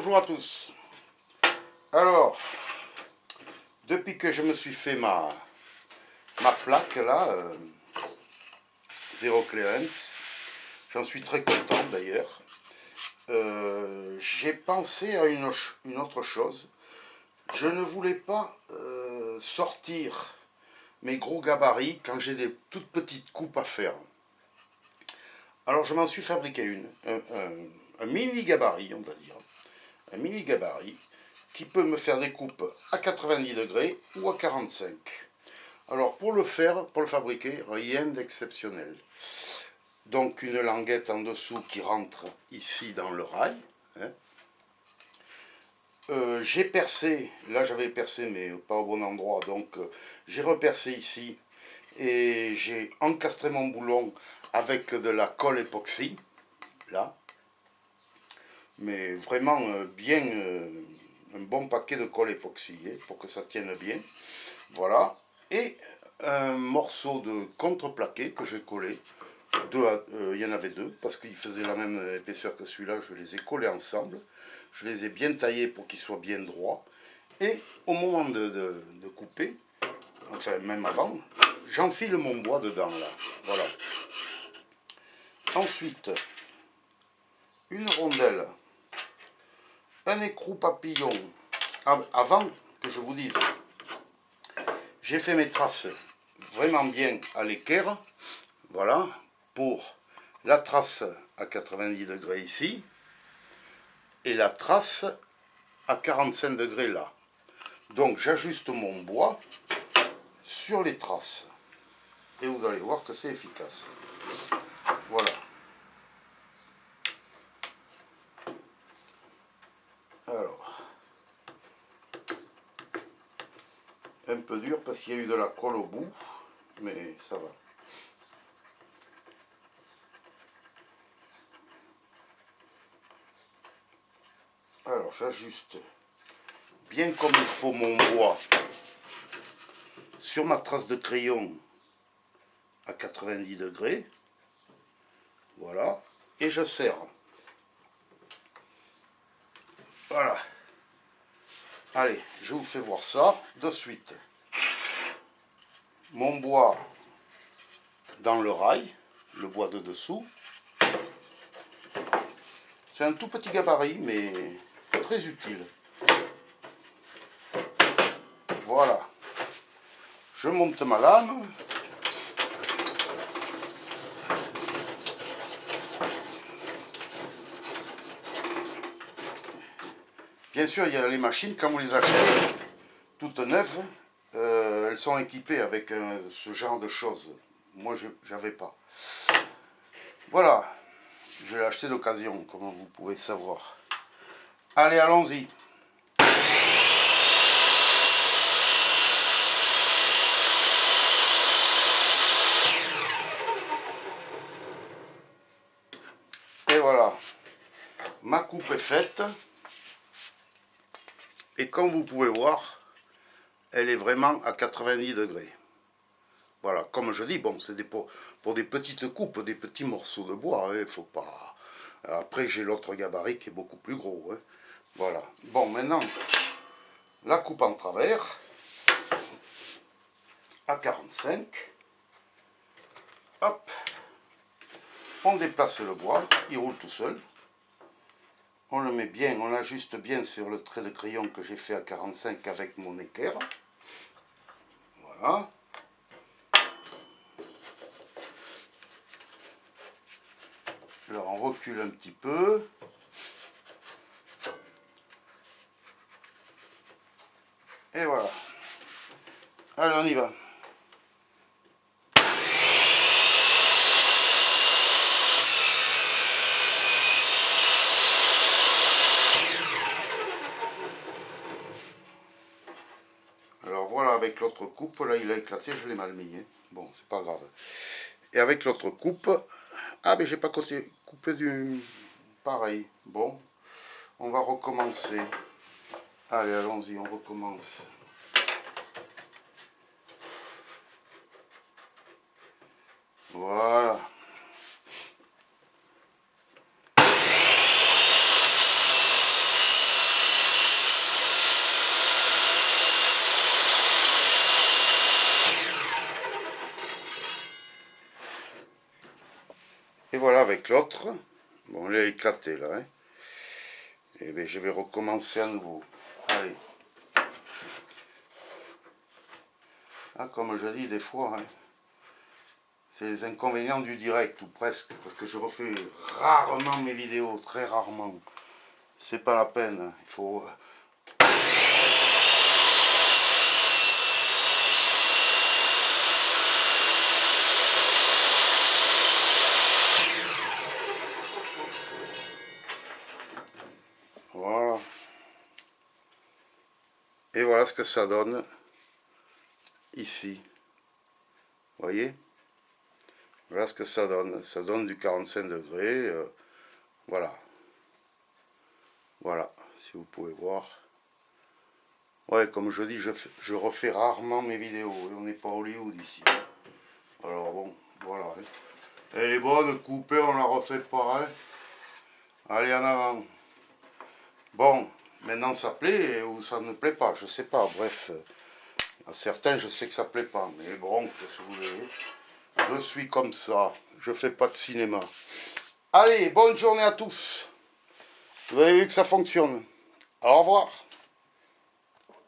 Bonjour à tous. Alors, depuis que je me suis fait ma plaque là, zéro clearance, j'en suis très content d'ailleurs. J'ai pensé à une autre chose. Je ne voulais pas sortir mes gros gabarits quand j'ai des toutes petites coupes à faire. Alors je m'en suis fabriqué un mini gabarit, on va dire. Un mini gabarit qui peut me faire des coupes à 90 degrés ou à 45. Alors pour le fabriquer, rien d'exceptionnel. Donc une languette en dessous qui rentre ici dans le rail. Hein. J'ai percé, là j'avais percé mais pas au bon endroit, donc j'ai repercé ici et j'ai encastré mon boulon avec de la colle époxy, là. Mais vraiment bien, un bon paquet de colle époxy pour que ça tienne bien. Voilà. Et un morceau de contreplaqué que j'ai collé. Il y en avait deux parce qu'ils faisaient la même épaisseur que celui-là. Je les ai collés ensemble. Je les ai bien taillés pour qu'ils soient bien droits. Et au moment de couper, enfin même avant, j'enfile mon bois dedans là. Voilà. Ensuite, une rondelle. Un écrou papillon. Avant que je vous dise, j'ai fait mes traces vraiment bien à l'équerre. Voilà, pour la trace à 90 degrés ici et la trace à 45 degrés là. Donc j'ajuste mon bois sur les traces et vous allez voir que c'est efficace. Voilà. Alors, un peu dur parce qu'il y a eu de la colle au bout, mais ça va. Alors j'ajuste bien comme il faut mon bois sur ma trace de crayon à 90 degrés. Voilà. Et je serre. Voilà. Allez, je vous fais voir ça de suite. Mon bois dans le rail, le bois de dessous. C'est un tout petit gabarit, mais très utile. Voilà. Je monte ma lame. Bien sûr, il y a les machines, quand vous les achetez toutes neuves, elles sont équipées avec ce genre de choses. Moi, j'avais pas. Voilà. Je l'ai acheté d'occasion, comme vous pouvez savoir. Allez, allons-y. Et voilà. Ma coupe est faite. Et comme vous pouvez voir, elle est vraiment à 90 degrés. Voilà, comme je dis, bon, c'est pour des petites coupes, des petits morceaux de bois, il faut pas... Après, j'ai l'autre gabarit qui est beaucoup plus gros. Hein. Voilà. Bon, maintenant, la coupe en travers, à 45. Hop. On déplace le bois, il roule tout seul. On le met bien, on l'ajuste bien sur le trait de crayon que j'ai fait à 45 avec mon équerre. Voilà. Alors on recule un petit peu. Et voilà. Allez, on y va. Alors voilà, avec l'autre coupe, là il a éclaté, je l'ai mal mis. Hein. Bon, c'est pas grave. Et avec l'autre coupe, ah mais j'ai pas coupé du... Pareil. Bon, on va recommencer. Allez, allons-y, on recommence. Voilà. voilà avec l'autre. Bon, il a éclaté là. Hein. Et bien, je vais recommencer à nouveau. Allez. Ah, comme je dis des fois, hein, c'est les inconvénients du direct, ou presque, parce que je refais rarement mes vidéos, très rarement. C'est pas la peine, hein. Il faut... Voilà. Et voilà ce que ça donne ici. Vous voyez? Voilà ce que ça donne. Ça donne du 45 degrés. Voilà. Voilà, si vous pouvez voir. Ouais, comme je dis, je refais rarement mes vidéos. On n'est pas Hollywood ici. Alors bon, voilà. Elle est bonne, coupée, on la refait pas. Hein. Allez, en avant. Bon, maintenant ça plaît ou ça ne plaît pas, je sais pas. Bref, à certains, je sais que ça plaît pas. Mais bon, qu'est-ce que vous voulez? Je suis comme ça. Je fais pas de cinéma. Allez, bonne journée à tous. Vous avez vu que ça fonctionne. Au revoir.